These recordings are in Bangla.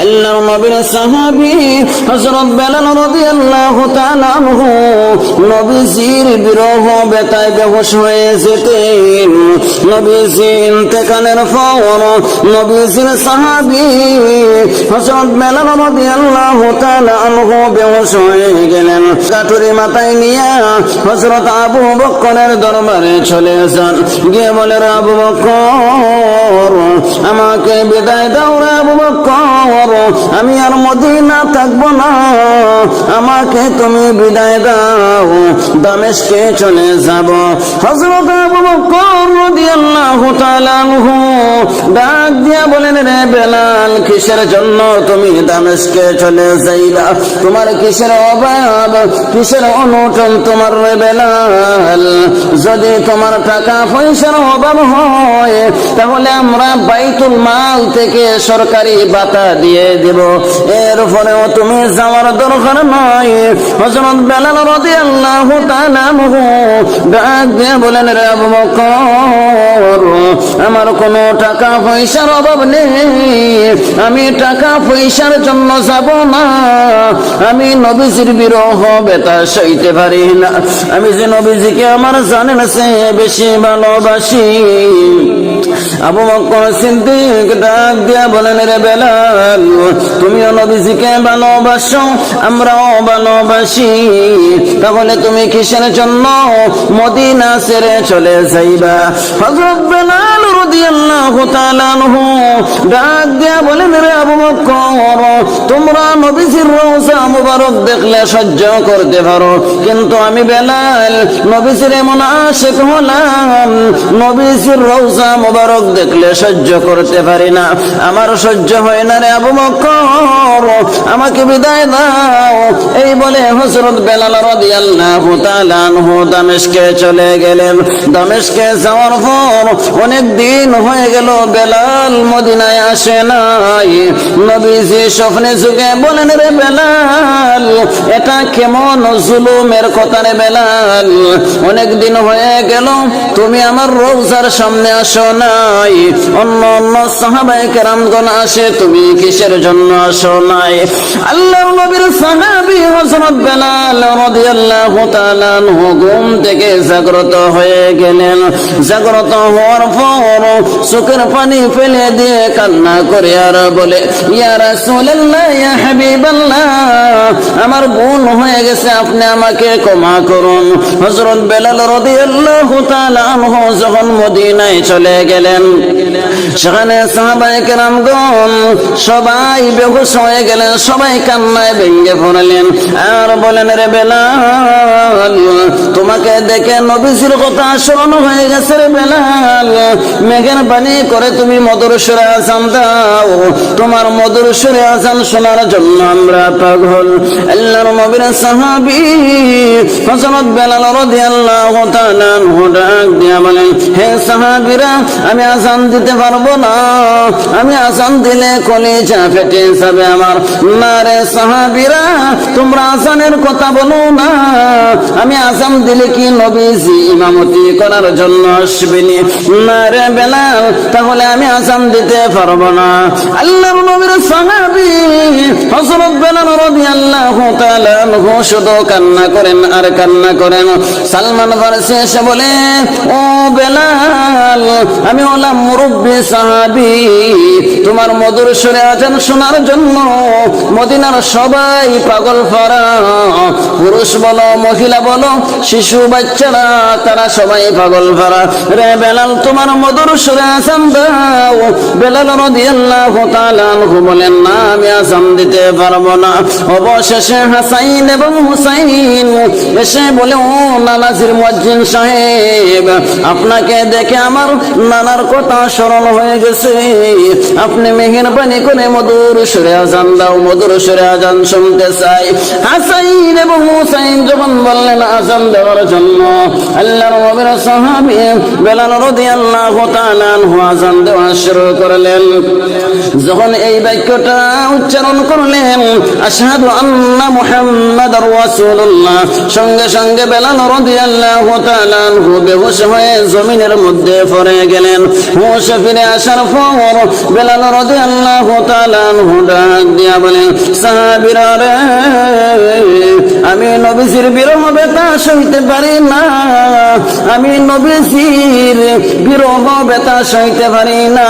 আল্লাহর নবীর সাহাবী হযরত বেলাল রাদিয়াল্লাহু তাআলা আনহু নবীজির বিরহ ব্যথায় বেহুশ হয়ে যেতেন। নবীজি ইন্তেকালের পর নবীজির সাহাবী হযরত বেলাল রাদিয়াল্লাহু তাআলা আনহু বেহুশ হয়ে গেলেন। কাটুরি মাথায় নিয়ে হযরত আবু বকরের দরবারে চলে যান। গিয়ে বলে, আবু বকর, আমাকে বিদায় দাও রে আবু বকর, আমি আর মদিনা থাকবো না, আমাকে তুমি বিদায় দাও, দামেস্কে চলে যাব। হযরত আবু বকর রাদিয়াল্লাহু তাআলা আনহু ডাক দিয়া বলেন, রে বেলাল, কিসের জন্য তুমি দামেস্কে চলে যাইবা? তোমার কিসের অভাব, কিসের অনটন তোমার রে বেলাল? যদি তোমার টাকা পয়সার অভাব হয় তাহলে আমরা বাইতুল মাল থেকে সরকারি ভাতা দিয়ে দেব, এরপরেও তুমি যাওয়ার দরকার নাই। হযরত বেলাল রাদিয়াল্লাহু তাআলা আনহু ডাক দিয়ে বলেন, রে আবু বকর, আমার কোনো টাকা পয়সার অভাব নেই, আমি টাকা পয়সার জন্য যাব না, আমি নবীজির বিরহ ব্যথা সইতে পারি না, আমি যে নবীজিকে আমার জানেন সে বেশি ভালোবাসি। আবু বকর সিদ্দিক ডাক দিয়া বলেন, রে বেলাল, তুমিও নবীজিকে ভালোবাসো, আমরাও ভালোবাসি, তাহলে তুমি কিসের জন্য মদিনা ছেড়ে চলে যাইবা? হযরত বেলাল রাদিয়াল্লাহু তাআলা আনহু ডাক দিয়া বলেন, রে আবু বকর, তোমরা নবীজির রওজা মুবারক দেখলে সহ্য করতে পারো, কিন্তু আমি বেলাল নবীজির এমন আশিক হলাম, নবীজির রওজা মুবারক দেখলে সহ্য করতে পারি না, আমার সহ্য হয় না রে আবু বকর, আমাকে বিদায় দাও। এই বলে হযরত বেলাল রাদিয়াল্লাহু তাআলা আনহু দামেস্কে চলে গেলেন। দামেস্কে যাওয়ার পর অনেক দিন হয়ে গেল বেলাল মদিনায় আসে নাই। নবীজি স্বপ্নে যুগে বলেন, রে বেলাল, এটা কেমন জুলুমের কথা রে বেলাল, অনেক দিন হয়ে গেল তুমি আমার রওজার সামনে আসো নাই, অন্য অন্য সাহাবায়ে কেরামগণ আসে, তুমি কিসের জন্য আসো নাই? আল্লাহর নবীর সাহাবী হযরত বেলাল রাদিয়াল্লাহু তাআলা আনহু ঘুম থেকে জাগ্রত হয়ে গেলেন। জাগ্রত হওয়ার পর চোখের পানি ফেলে দিয়ে কান্না করে আর বলে, ইয়া রাসূলুল্লাহ, ইয়া হাবিবাল্লাহ, আমার ভুল হয়ে গেছে, আপনি আমাকে ক্ষমা করুন। হযরত বেলাল রাদিয়াল্লাহু তাআলা আনহু যখন মদিনায় চলে গেলেন, সেখানে সাহাবায়ে কেরামগণ সবাই বেহুশ হয়ে গেলেন, সবাই কান্নায় ভেঙে পড়লেন আর বলেন, রে বেলাল, তোমাকে দেখে নবীজির কথা স্মরণ হয়ে গেছে রে বেলাল, মেঘের পানি করে তুমি মধুর সুরে আযান দাও, তোমার মধুর সুরে আযান শোনার জন্য আমরা পাগল। আল্লাহর নবীর সাহাবী হযরত বেলাল রাদিয়াল্লাহু তাআলা আনহু ডাক দিয়া বলেন, হে সাহাবীরা, আমি আযান দিতে পারবো না, আমি আযান দিলে কলিজা ফেটে যাবে আমার। না রে সাহাবীরা, তোমরা আযানের কথা বলো না, আমি আযান দিলে কি নবীজি ইমামতি করার জন্য আসবেনি? না রে বেলাল, তাহলে আমি আযান দিতে পারবো না। আল্লাহর নবীর সাহাবী হযরত বেলাল রাদিয়াল্লাহু তাআলা আনহু শুধু কান্না করেন আর কান্না করেন। সালমান ফারসি এসে বলে, ও বেলাল, আমি হলাম মুরব্বী সাহাবী, তোমার মধুর সুরে আযান শোনার জন্য মদিনার সবাই পাগল ফারা, পুরুষ বলো মহিলা বলো শিশু বাচ্চারা, তারা সবাই পাগল ফারা। রে বেলাল, তোমার মধুর সুরে আযান দাও। বেলাল রাদিয়াল্লাহু তাআলা আনহু বলেন, না, আমি আযান দিতে পারবো না। অবশেষে হাসাইন এবং হুসাইন এসে বলে, ও নানাজির মুয়াজ্জিন সাহেব, আপনাকে দেখে আমার নানার কথা স্মরণ হয়ে গেছে, আপনি মেহেরবানি করে মধুর সুরে আযান দাও, মধুর সুরে আযান শুনতে চাই। হাসাইন এবং হুসাইন যখন বললেন আযান দেওয়ার জন্য, আল্লাহর নবীর সাহাবী বেলাল রাদিয়াল্লাহু তাআলা আনহু আযান দেওয়া শুরু করলেন। যখন এই বাক্যটা উচ্চ উচ্চারণ করলেন আশহাদু আন্না মুহাম্মাদার রাসূলুল্লাহ, সঙ্গে সঙ্গে বেলাল রাদিয়াল্লাহু তাআলা আনহু বেহুশ হয়ে জমিনের মধ্যে পড়ে গেলেন। হুঁশ ফিরে আসার পর বেলাল রাদিয়াল্লাহু তাআলা আনহু ডাক দিয়া বলেন, সাহাবীরা রে, আমি নবীজির বিরহ ব্যথা সইতে পারি না, আমি নবীজির বিরহ ব্যথা সইতে পারি না,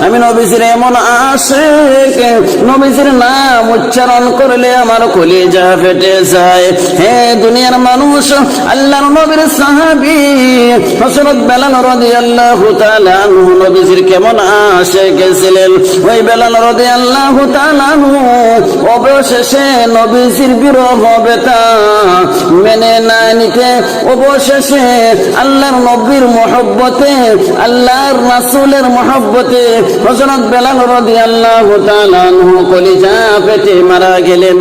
আমি নবীজির এমন আশিক, নবীজির নাম উচ্চারণ করলে আমার কলিজা ফেটে যায়। হে দুনিয়ার মানুষ, আল্লাহর নবীর সাহাবী হযরত বেলাল রাদিয়াল্লাহু তাআলা আনহু নবীজির কেমন আশিক ছিলেন। ওই বেলাল রাদিয়াল্লাহু তাআলা আনহু অবশেষে নবীজির বিরহ ব্যথা মেনে না নিতে অবশেষে আল্লাহর নবীর মহব্বতে, আল্লাহর রাসূলের মহব্বতে হযরত বেলাল রাদিয়াল্লাহু তাআলা আনহু কলিজা ফেটে মারা গেলেন।